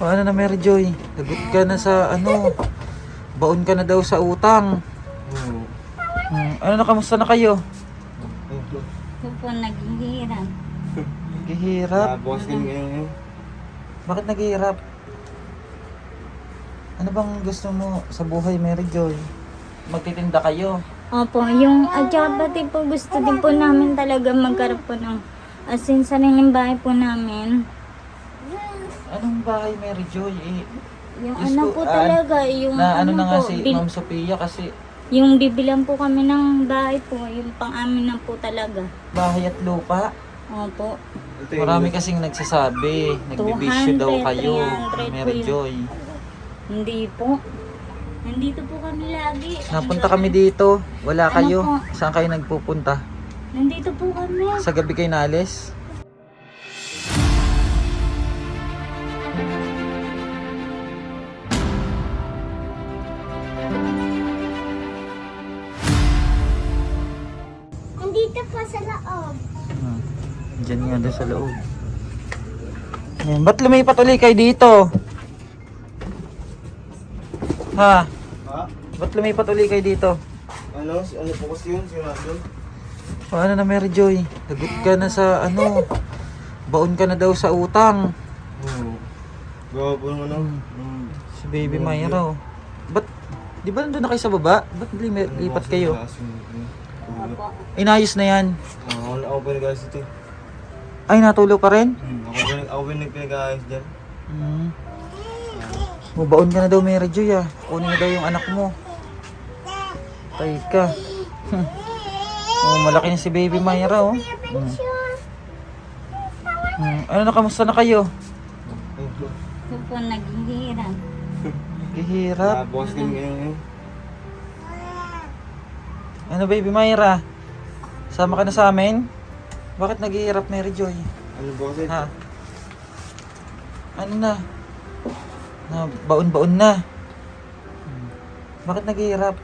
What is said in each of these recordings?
Paano na, Mary Joy? Lagot ka na sa ano, baon ka na daw sa utang. Oo. Ano na, kamusta na kayo? Ito po, naghihirap. Naghihirap? Tapos din ngayon. Bakit naghihirap? Ano bang gusto mo sa buhay, Mary Joy? Magtitinda kayo? Opo, yung at saka pati po gusto din po namin talaga magkaroon po ng asin sa bahay po namin. Anong bahay, Mary Joy? Yung Diyos ano ko, po talaga, yung ano na nga po, si Ma'am Sophia kasi yung bibilan po kami ng bahay po, yung pang-amin na po talaga. bahay at lupa. Opo. Ito yung- Marami kasing nagsasabi, nagbibisyo daw 200, kayo, 300 Mary po yun. Joy. Hindi po. Nandito po kami lagi. Napunta kami dito, wala Ano kayo. po? Saan kayo nagpupunta? Nandito po kami. Sa gabi kayo naalis? Nandito po sa loob. Diyan nga doon sa loob. Ayan, ba't lumipat ulit kayo dito? Ha? Ha? Ba't lumipat ulit kayo dito? Ano? Ano po kasi yun? Si Randall? Paano na, Mary Joy? Lagot ka na sa ano, baon ka na daw sa utang. Oo. Gawa po ng ano? Si Baby Myra, oh. Ba't, di ba nandun na kayo sa baba? Ba't lipat kayo? Opo. Inayos na yan. Ako pa nag-ayos ito. Ay, natulo pa rin? Ako pa nag-ayos dyan. Baon ka na daw, Mary Joy, ah. Kunin na daw yung anak mo. Tay ka. Oh, malaki na si Baby Myra, oh. Ano na, kamusta na kayo? Ito po, naghihirap. Gihirap. Tapos din ngayon. Ano, Baby Myra? Sama ka na sa amin? Bakit naghihirap, Mary Joy? Ano po kasi? Ha? Ano na? Na baon-baon na. Bakit naghihirap?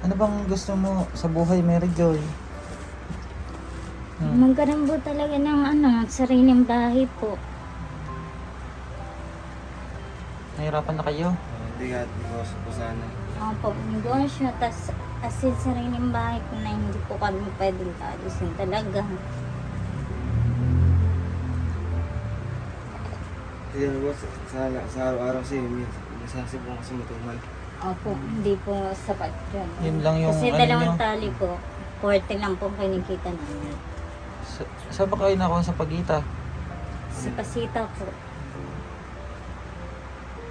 Ano bang gusto mo sa buhay, Mary Joy? Magkaroon po talaga ng sariling bahay po. Nahirapan na kayo? Hindi ka po sana. Opo, negosyo, tas asin sariling bahay po na hindi po kami pwedeng kaalisin talaga. Kasi ano po, sa araw-araw kasi nasasip po kasi matumal. Opo, hindi po sapat yun. Yun lang yung Kasi ano dalawang nyo. tali po, 40 lang po kinikita namin. Saan ba kayo nakuha sa Pagita? Sa Pasita po.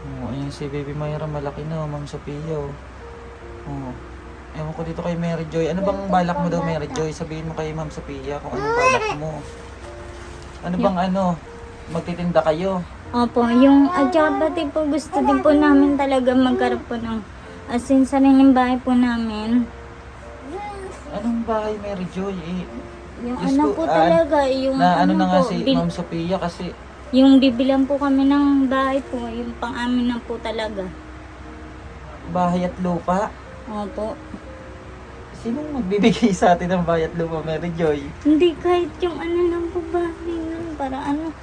Oh, ayun si Baby Myra, malaki na, Ma'am Sophia, oh. Oh. Ewan ko dito kay Mary Joy. Ano bang balak mo daw, Mary Joy? Sabihin mo kay Ma'am Sophia kung anong balak mo. Ano bang magtitinda kayo? Opo, yung at saka pati po gusto din po namin talaga magkaroon po ng asin sariling bahay po namin. Anong bahay, Mary Joy? Yung Diyos ano ko, po talaga, yung na ano na nga po, si Ma'am Sophia kasi yung bibilan po kami ng bahay po, yung pang-amin na po talaga. bahay at lupa. Opo. Sinong magbibigay sa atin ng bahay at lupa, Mary Joy? Hindi kahit yung lang po bahay nun, para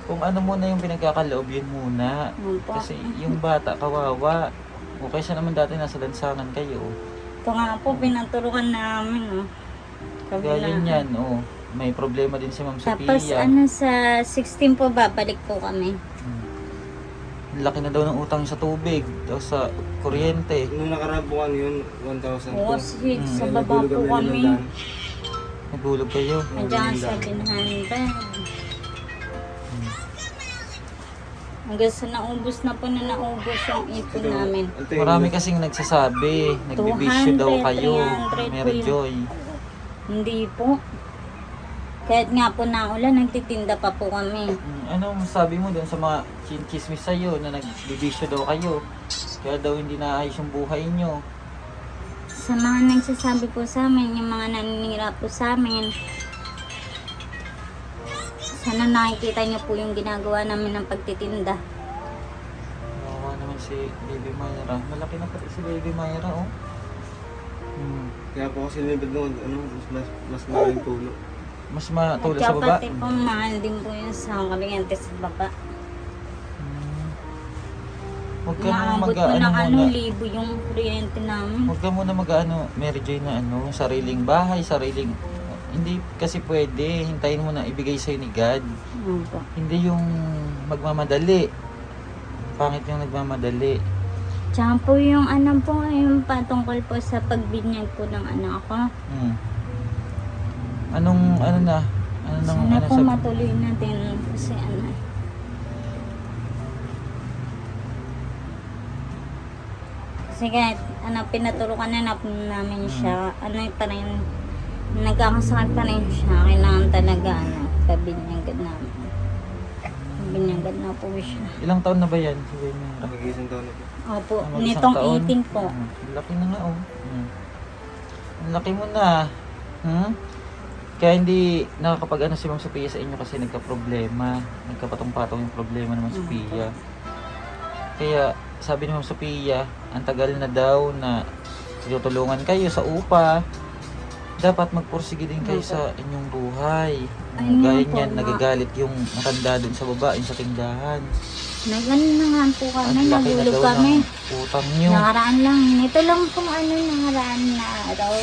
Kung ano muna yung pinagkakaloob, yun muna. Opo. Kasi yung bata, kawawa. O kaysa naman dati nasa lansangan kayo. Ito nga po, pinaturukan namin, oh. Kaya yun yan, oh. May problema din si Ma'am Tapos Sophia. sa 16 po babalik po kami. Laki na daw ng utang sa tubig, tapos sa kuryente. Nung nakaraan po ano yun, 1,000 Oo, po. sa baba po kami. Nagulog kayo. Nandiyan 700. Hanggang sa naubos na po na naubos yung ipon namin. Marami kasing nagsasabi, nagbibisyo daw 200, kayo, 300 Mary po yun. Joy. Hindi po. Kahit nga po naulan, nagtitinda pa po kami. Ano masabi mo doon sa mga chismis sa'yo na nagbibisyo daw kayo? Kaya daw hindi naayos yung buhay nyo. Sa mga nagsasabi po sa amin, yung mga naninira po sa amin, sana nakikita niyo po yung ginagawa namin ng pagtitinda. Nawawa naman si Baby Myra. Malaki na pati si Baby Myra, oh. Kaya po kasi nilibad noon, mas maraming tulo. Mas matulog At sa baba. pati po mahal din po yun sa kuryente sa baba. Huwag ka nang Umaabot po mag-ano ng muna. libo yung kuryente namin. Huwag ka muna mag-ano, Mary Joy, na sariling bahay, sariling... Hindi kasi pwede, hintayin mo na ibigay sa'yo ni God. Opo. Hindi yung magmamadali. Pangit yung nagmamadali. Tsaka po yung yung patungkol po sa pagbinyag po ng anak ko. Hmm. Anong, ano na? Ano nang, Sana ano po sa... matuloy natin kasi Kasi kahit pinaturukan na po namin siya, pa rin, nagkakasakit pa rin siya. Kailangan talaga, pabinyagan namin. Binyagan na po siya. Ilang taon na ba yan? Sige, Mera. Mag-iisang taon na po. Opo, Mag-isang nitong taon? 18 po. Ang laki na nga, oh. Ang laki mo na. Kaya hindi nakakapag-ano si Ma'am Sophia sa inyo kasi nagka-problema. Nagkapatong-patong yung problema naman Sophia. Kaya sabi ni Ma'am Sophia, ang tagal na daw na tutulungan kayo sa upa. Dapat magpursige din kayo sa inyong buhay. Ayun Gaya nga po, niyan, ma. nagagalit yung matanda dun sa baba, yung sa tindahan. Nagano na nga po kami, Ang laki na nagulog daw kami. ng utang nyo. Nakaraan lang. Ito lang kung nakaraan na araw.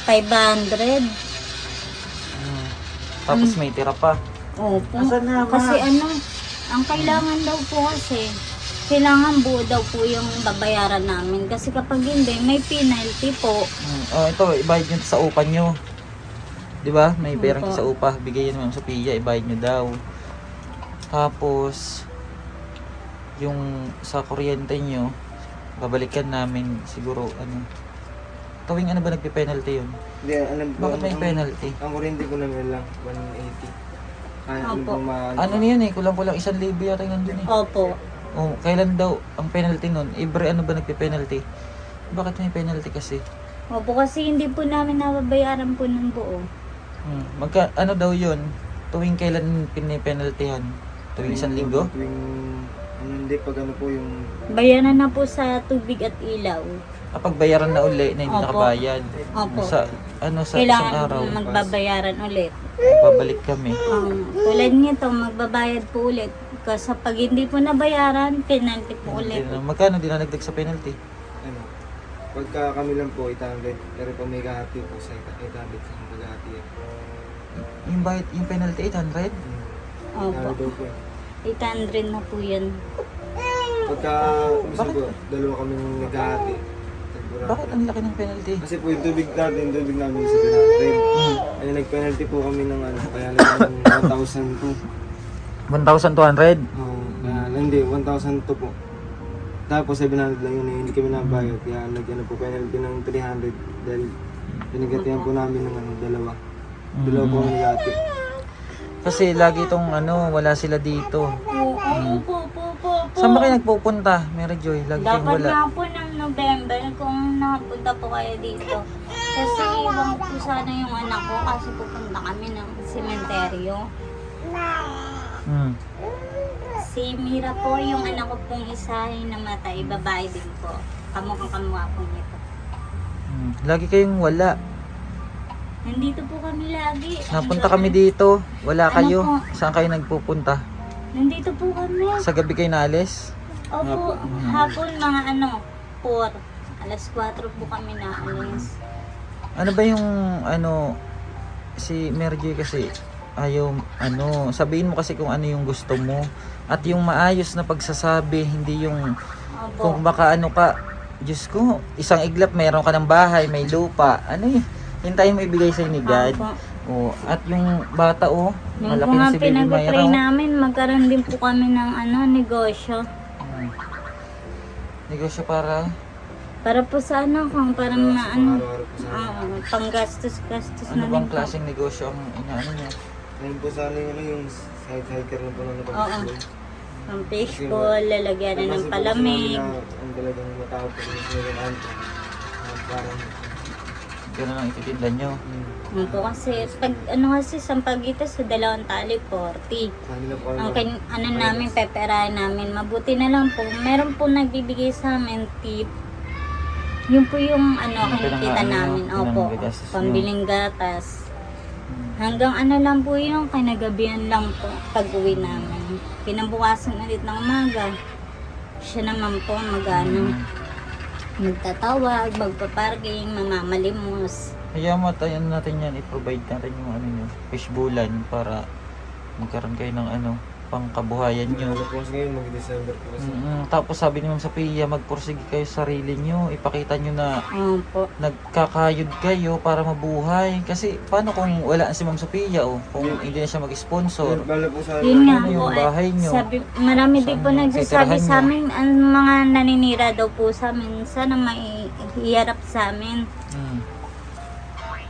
500. Tapos may tira pa. Opo. Asan na, Ma? Kasi ang kailangan daw po kasi, kailangan buo daw po yung babayaran namin. Kasi kapag hindi, may penalty po. Oh, ito, ibayad nyo sa upa nyo. Di ba? May perang Opo. sa upa. Bigay yun Ma'am Sophia, ibayad nyo daw. Tapos, yung sa kuryente nyo, babalikan namin siguro, tuwing ba nagpe-penalty yun? Hindi, alam ko. Bakit may penalty? Ang kuryente ko naman lang, 180. Kaya ano Opo. po Ano na yun kulang-kulang 1,000 yata yung nandun Opo. Oh, kailan daw ang penalty nun? Every ba nagpe-penalty? Bakit may penalty kasi? Opo, kasi hindi po namin nababayaran po ng buo. Ano daw yun? Tuwing kailan pinipenaltyhan? Tuwing 1,000? Tuwing, hindi, pag ano po yung... Bayaran na po sa tubig at ilaw. Kapag bayaran na uli na hindi Opo. nakabayad. Opo. Sa isang Kailangan araw, magbabayaran ulit. babalik kami. Tulad nito, magbabayad po ulit. Kasi pag hindi po nabayaran, penalty po ulit. Magkano dinanagdag sa penalty? Ano, pagka kami lang po, 800. Pero pag may kahati po sa 800 sa pag-ahati. Yung bayad, yung penalty 800? Opo. Ano daw po. 800 na po yan. Pagka, minsan po, dalawa kami nag-ahati. Bakit ang laki ng penalty? Kasi po yung tubig natin, yung tubig namin sa 700. Ay nag-penalty po kami ng kaya lang 1,000 po. 1,200? Kaya hindi, 1,000 to po. Tapos 700 lang yun hindi kami nabayad. Kaya nag-ano po penalty ng 300 dahil pinagatihan po namin ng dalawa. Dalawa po kami nag-ati. Kasi lagi itong wala sila dito. Saan ba kayo nagpupunta, Mary Joy? Lagi kayong Dapat wala. nga po ng November kung nakapunta po kayo dito. Kasi iwan ko po sana yung anak ko kasi pupunta kami ng sementeryo. Si Mira po, yung anak ko pong isa yung namatay, babae din po. Kamukha po nito. Lagi kayong wala. Nandito po kami lagi. Napunta kami dito. Wala Ano kayo. po? Saan kayo nagpupunta? Nandito po kami. Sa gabi kayo naalis? Opo, hapon mga 4. Alas 4 po kami naalis. Ano ba yung si Mary Joy kasi ayaw sabihin mo kasi kung ano yung gusto mo at yung maayos na pagsasabi, hindi yung Opo. kung baka ka, Diyos ko, isang iglap meron ka ng bahay, may lupa, hintayin mo ibigay sa'yo ni God. Opo. At yung bata Yung malaki po na nga si Baby pinag-try Mayra. namin, magkaroon din po kami ng negosyo. Negosyo para Para po sa kung parang na Araw-araw po sa panggastos-gastos ano na bang din po. klaseng negosyo ang inaano niya? Ngayon po sana yung side hiker na po na Oo. napag-school. Ang fishbowl, lalagyan na ng palamig. Ang talagang matawag po sa mga parang Gano'n ang ititinda nyo. Ano po kasi, pag kasi sampagita sa 2 tali, 40. kanila po Ang namin, peperahin namin. Mabuti na lang po. Meron po nagbibigay sa amin tip. Yun po yung kinikita namin. Opo, pinanggagastos nyo. pambiling gatas. Hanggang lang po yung kinagabihan lang po pag uwi namin. Kinabukasan ulit ng umaga. Siya naman po mag-ano, magtatawag, magpaparking, mamamalimos. Kaya matayan natin yan, i-provide natin yung ano nyo, fishbowlan para magkaroon kayo ng ano, pangkabuhayan nyo. Ano po kasi ngayon, mag-December po kasi. Tapos sabi ni Ma'am Sophia, magpursige kayo sa sarili nyo, ipakita nyo na Opo. nagkakayod kayo para mabuhay. Kasi paano kung wala si Ma'am Sophia o kung hindi na siya mag-sponsor? Bala po sa Yun nga Ano po, yung bahay nyo? sabi, marami din po Saan nagsasabi titirahan sa amin, ang mga naninira daw po sa amin, sana may hiharap sa amin.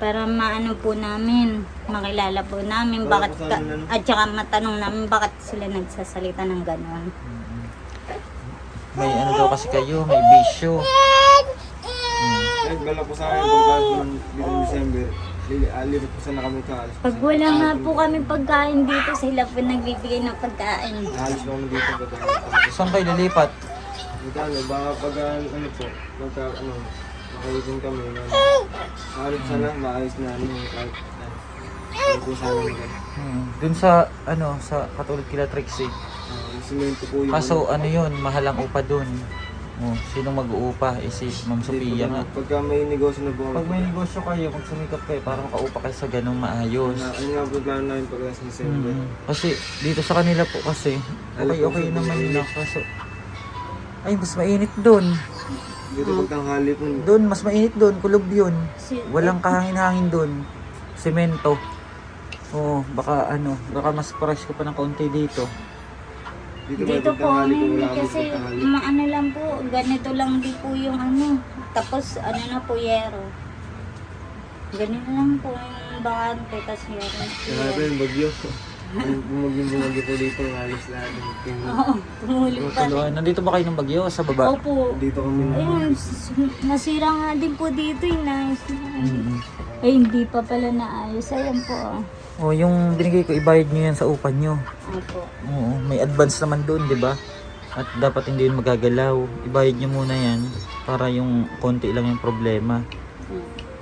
Para maano po namin, makilala po namin, Para bakit po sa amin, ano? at saka matanong namin bakit sila nagsasalita ng gano'n. May ano daw kasi kayo, may bisyo. Kahit bala po sa akin, pagkakas po ng dito ng December, lipat po sana kami kaalis. Pag wala nga po kami pagkain dito, sila po nagbibigay ng pagkain. Naalis po kami dito pagkakas. Saan kayo lilipat? Magkano, baka pag ano po, pagka ano, makalitin kami na halos sana maayos na ano, kahit ano po sana magkano. Dun sa, ano, sa katulad kila Trixie. Simento po yung Kaso ano yun, mahal ang upa dun. Sinong mag-uupa? Si Ma'am Sophia nga. Pagka may negosyo na po kami. Pag may negosyo kayo, kung sumikap kayo para makaupa kayo sa ganong maayos. Ano nga po plano namin pagkas ng December. Kasi dito sa kanila po kasi, okay naman na. Kaso, ay mas mainit dun. Dito pagtanghali po. Dun, mas mainit dun, kulob yun. Si- Walang kahangin-hangin dun. Semento. Oo, baka ano, baka mas fresh ko pa ng kaunti dito. Dito po kami kasi maano lang po, ganito lang din po yung ano. Tapos ano na po, yero. Ganito lang po yung bakante, tapos yero na po. Kaya po yung bagyo. Bumagyo po dito, halos lahat. Oo, tumulong pa rin. Nandito ba kayo ng bagyo sa baba? Opo. Dito kami na. Ayun, nasira nga din po dito yung naayos na. Ay, hindi pa pala naayos. Ayan po. Oh, yung binigay ko, ibayad nyo yan sa upa nyo. Opo. Oo, may advance naman doon, di ba? At dapat hindi yun magagalaw. Ibayad nyo muna yan para yung konti lang yung problema.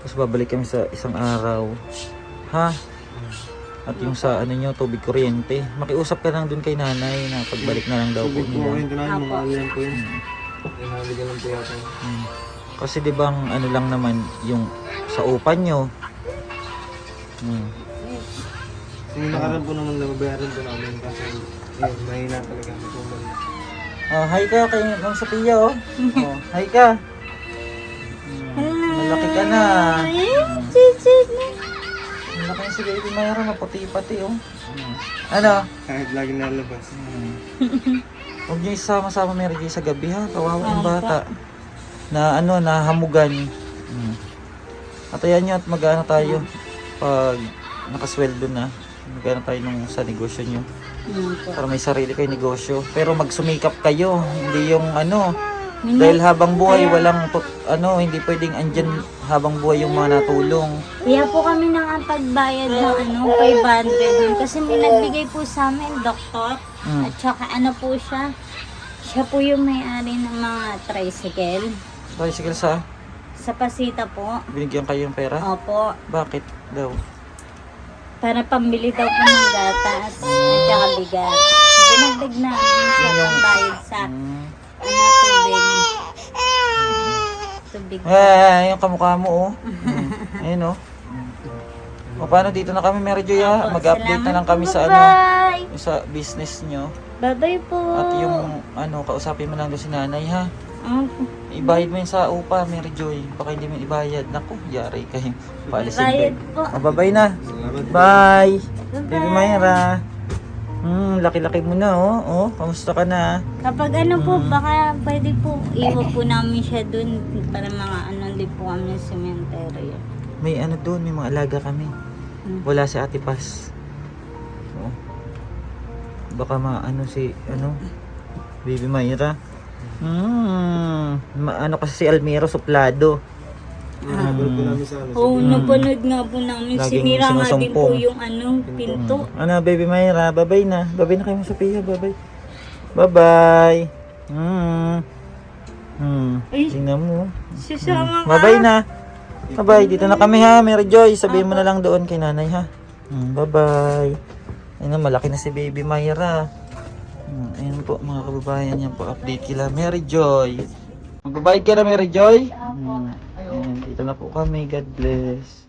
Tapos babalik kami sa isang araw. Ha? At yung sa ano nyo, tubig kuryente. Makiusap ka lang doon kay nanay na pagbalik na lang daw po Tubig po nila. kayo namin, mga ano yan po yun. Nahaligan lang po yata. Kasi di ba ano lang naman yung sa upa nyo. Kasi nakaraan po naman nababayaran po namin kasi yun, mahina talaga ang tumal. Hi ka kay Ma'am Sophia, oh. Hi ka. Malaki ka na. Malaki na si Baby Myra, maputi pati, oh. Ano? Kahit lagi nalabas. Huwag niyo isama-sama Mary Joy sa gabi, ha? Kawawa ang bata. Na ano, nahamugan. At ayan nyo at mag-ano tayo pag nakasweldo na. Mag-ano tayo nung sa negosyo nyo. Para may sarili kayo negosyo. Pero magsumikap kayo. Hindi yung ano. Dahil habang buhay, walang hindi pwedeng andyan habang buhay yung mga natulong. Kaya po kami nang pagbayad ng 500 kasi may nagbigay po sa amin, doktor. At saka ano po siya, siya po yung may-ari ng mga tricycle. Tricycle sa? Sa Pasita po. Binigyan kayo ng pera? Opo. Bakit daw? Para pambili daw po ng gatas at saka bigas. Dinagdag namin siya pambayad sa tubig. Yung kamukha mo, oh. Ayun, oh. O paano dito na kami, Mary Joy, ha? Mag-update na lang kami sa Bye-bye! sa business nyo. Bye-bye po! At yung kausapin mo lang doon si nanay, ha? Opo. Ibayad mo yun sa upa, Mary Joy. Baka hindi mo ibayad. Naku, yari kayo. Paalisin Bayad ko. po. Bye-bye na. Salamat. Bye! Bye-bye. Baby Myra. Laki-laki mo na, oh. Oh, kamusta ka na? Kapag ano po, baka pwede po, iwan po namin siya dun para mga din po kami ng cemetery. May doon, may mga alaga kami. Wala si Ate Paz. Oh. Baka si, Baby Myra. Kasi si Almiro suplado. Nabal po namin sa ano. Oo, napanood nga po namin. Laging Sinira nga din sinusumpong. po yung pinto. Baby Myra, bye-bye na. Bye-bye na kayo, Sophia, bye-bye. Bye-bye. Ay. Tingnan mo. Sasama ka. Bye-bye na. Bye-bye. Dito na kami, ha, Mary Joy. Sabihin mo na lang doon kay nanay, ha. Bye-bye. Ayun na, malaki na si Baby Myra. Ayan po mga kababayan, yan po update kila Mary Joy. Magbabayad ka na Mary Joy? Ayan, dito na po kami. God bless.